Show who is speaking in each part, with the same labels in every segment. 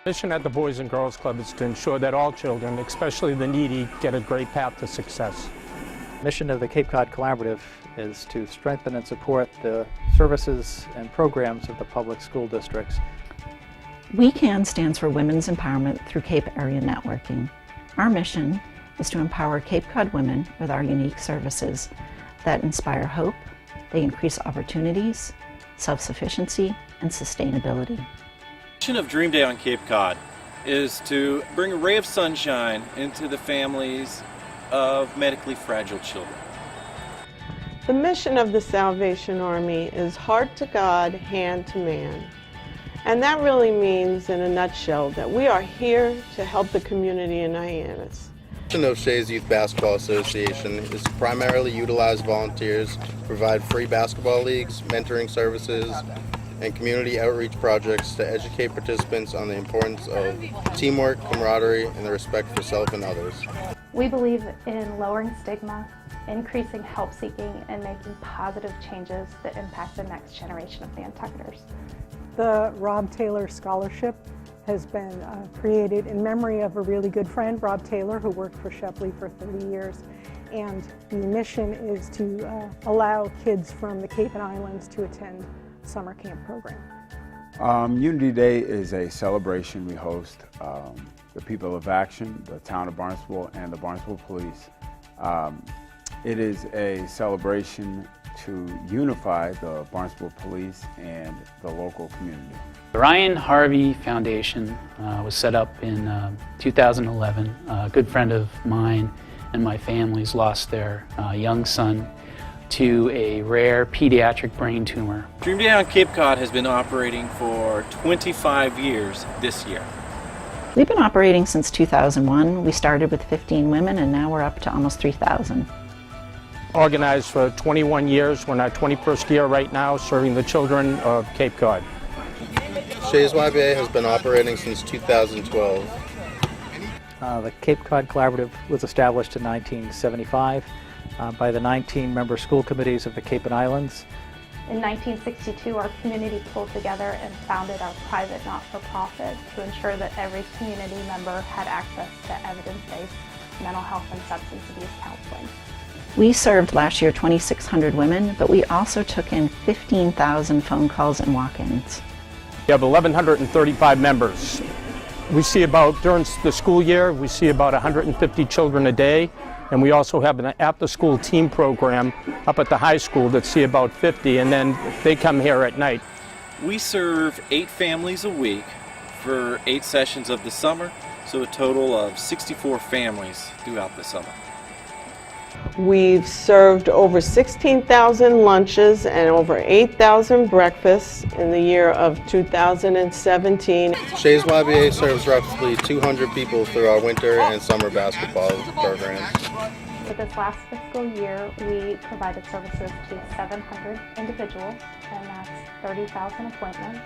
Speaker 1: Mission at the Boys and Girls Club is to ensure that all children, especially the needy, get a great path to success.
Speaker 2: Mission of the Cape Cod Collaborative is to strengthen and support the services and programs of the public school districts.
Speaker 3: WeCan stands for Women's Empowerment through Cape Area Networking. Our mission is to empower Cape Cod women with our unique services that inspire hope, they increase opportunities, self-sufficiency, and sustainability.
Speaker 4: The mission of Dream Day on Cape Cod is to bring a ray of sunshine into the families of medically fragile children.
Speaker 5: The mission of the Salvation Army is heart to God, hand to man. And that really means, in a nutshell, that we are here to help the community in Hyannis.
Speaker 6: The mission of Shays Youth Basketball Association is to primarily utilize volunteers, provide free basketball leagues, mentoring services, and community outreach projects to educate participants on the importance of teamwork, camaraderie, and the respect for self and others.
Speaker 7: We believe in lowering stigma, increasing help-seeking, and making positive changes that impact the next generation of Nantucketers.
Speaker 8: The Rob Taylor Scholarship has been created in memory of a really good friend, Rob Taylor, who worked for Shepley for 30 years. And the mission is to allow kids from the Cape and Islands to attend summer camp program.
Speaker 9: Unity Day is a celebration we host the people of Action, the town of Barnstable, and the Barnstable Police. It is a celebration to unify the Barnstable Police and the local community.
Speaker 10: The Ryan Harvey Foundation was set up in 2011. A good friend of mine and my family's lost their young son to a rare pediatric brain tumor.
Speaker 4: Dream Day on Cape Cod has been operating for 25 years this year.
Speaker 3: We've been operating since 2001. We started with 15 women and now we're up to almost 3,000.
Speaker 1: Organized for 21 years. We're in our 21st year right now, serving the children of Cape Cod.
Speaker 6: Shays YBA has been operating since 2012.
Speaker 2: The Cape Cod Collaborative was established in 1975 by the 19 member school committees of the Cape and Islands.
Speaker 7: In 1962, our community pulled together and founded our private not-for-profit to ensure that every community member had access to evidence-based mental health and substance abuse counseling.
Speaker 3: We served last year 2,600 women, but we also took in 15,000 phone calls and walk-ins.
Speaker 1: We have 1,135 members. We see about, during the school year, we see about 150 children a day, and we also have an after-school team program up at the high school that see about 50, and then they come here at night.
Speaker 4: We serve 8 families a week for 8 sessions of the summer, so a total of 64 families throughout the summer.
Speaker 5: We've served over 16,000 lunches and over 8,000 breakfasts in the year of 2017.
Speaker 6: Shays YBA serves roughly 200 people through our winter and summer basketball programs.
Speaker 7: For this last fiscal year, we provided services to 700 individuals, and that's 30,000 appointments.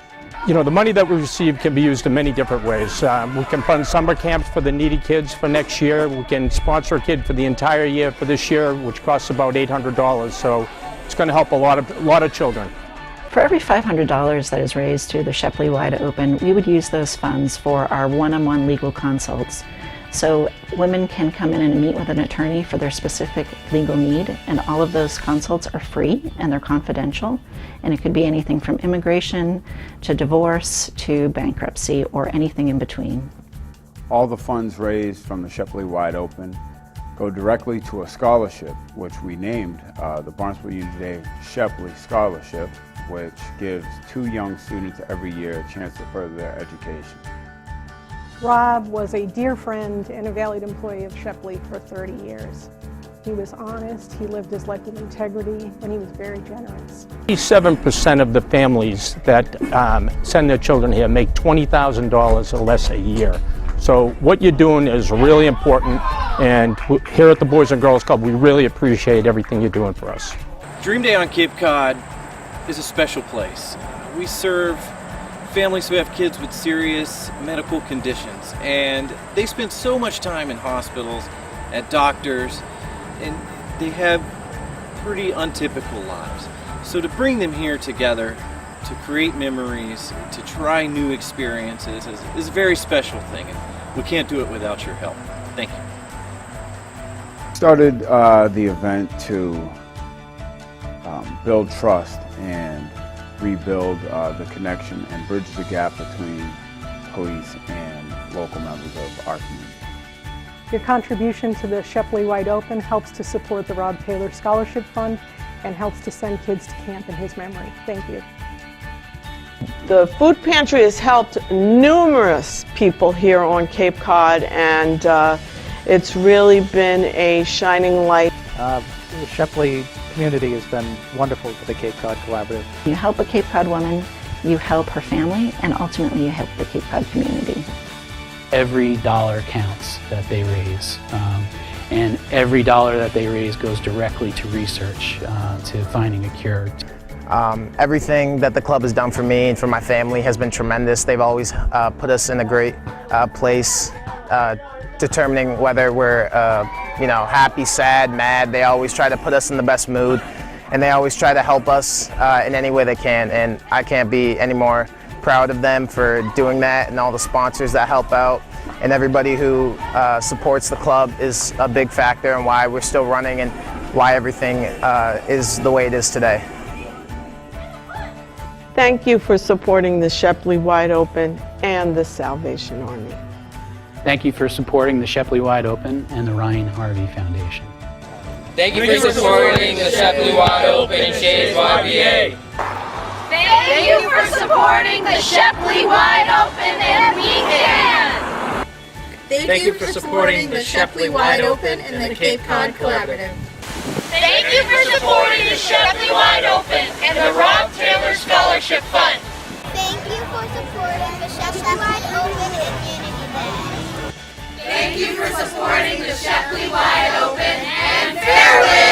Speaker 1: You know, the money that we receive can be used in many different ways. We can fund summer camps for the needy kids for next year. We can sponsor a kid for the entire year for this year, which costs about $800. So it's going to help a lot of children.
Speaker 3: For every $500 that is raised through the Shepley Wide Open, we would use those funds for our one-on-one legal consults. So women can come in and meet with an attorney for their specific legal need, and all of those consults are free and they're confidential, and it could be anything from immigration to divorce to bankruptcy or anything in between.
Speaker 9: All the funds raised from the Shepley Wide Open go directly to a scholarship, which we named the Barnstable Unity Day Shepley Scholarship, which gives 2 young students every year a chance to further their education.
Speaker 8: Rob was a dear friend and a valued employee of Shepley for 30 years. He was honest, he lived his life with integrity, and he was very generous.
Speaker 1: 87% of the families that send their children here make $20,000 or less a year. So what you're doing is really important, and here at the Boys and Girls Club, we really appreciate everything you're doing for us.
Speaker 4: Dream Day on Cape Cod is a special place. We serve families who have kids with serious medical conditions, and they spend so much time in hospitals, at doctors, and they have pretty untypical lives. So to bring them here together to create memories, to try new experiences is a very special thing, and we can't do it without your help. Thank you.
Speaker 9: Started the event to build trust and rebuild the connection and bridge the gap between police and local members of our community.
Speaker 8: Your contribution to the Shepley Wide Open helps to support the Rob Taylor Scholarship Fund and helps to send kids to camp in his memory. Thank you.
Speaker 5: The food pantry has helped numerous people here on Cape Cod, and it's really been a shining light.
Speaker 2: The Shepley community has been wonderful for the Cape Cod Collaborative.
Speaker 3: You help a Cape Cod woman, you help her family, and ultimately you help the Cape Cod community.
Speaker 10: Every dollar counts that they raise, and every dollar that they raise goes directly to research, to finding a cure.
Speaker 11: Everything that the club has done for me and for my family has been tremendous. They've always put us in a great place, determining whether we're happy, sad, mad. They always try to put us in the best mood, and they always try to help us in any way they can, and I can't be any more proud of them for doing that, and all the sponsors that help out, and everybody who supports the club is a big factor in why we're still running and why everything is the way it is today.
Speaker 5: Thank you for supporting the Shepley Wide Open and the Salvation Army.
Speaker 10: Thank you for supporting the Shepley Wide Open and the Ryan Harvey Foundation.
Speaker 12: Thank you for supporting the Shepley Wide Open and Shades YBA.
Speaker 13: Thank you for supporting the Shepley Wide Open and We Can.
Speaker 12: Thank you for supporting the Shepley Wide Open and the Cape Cod Collaborative.
Speaker 13: Thank you for supporting the Shepley Wide Open and the Rob Taylor Scholarship Fund.
Speaker 14: Thank you for supporting the Shepley Wide Open and Unity Day.
Speaker 13: Thank you for supporting the Shepley Wide Open and Farewell.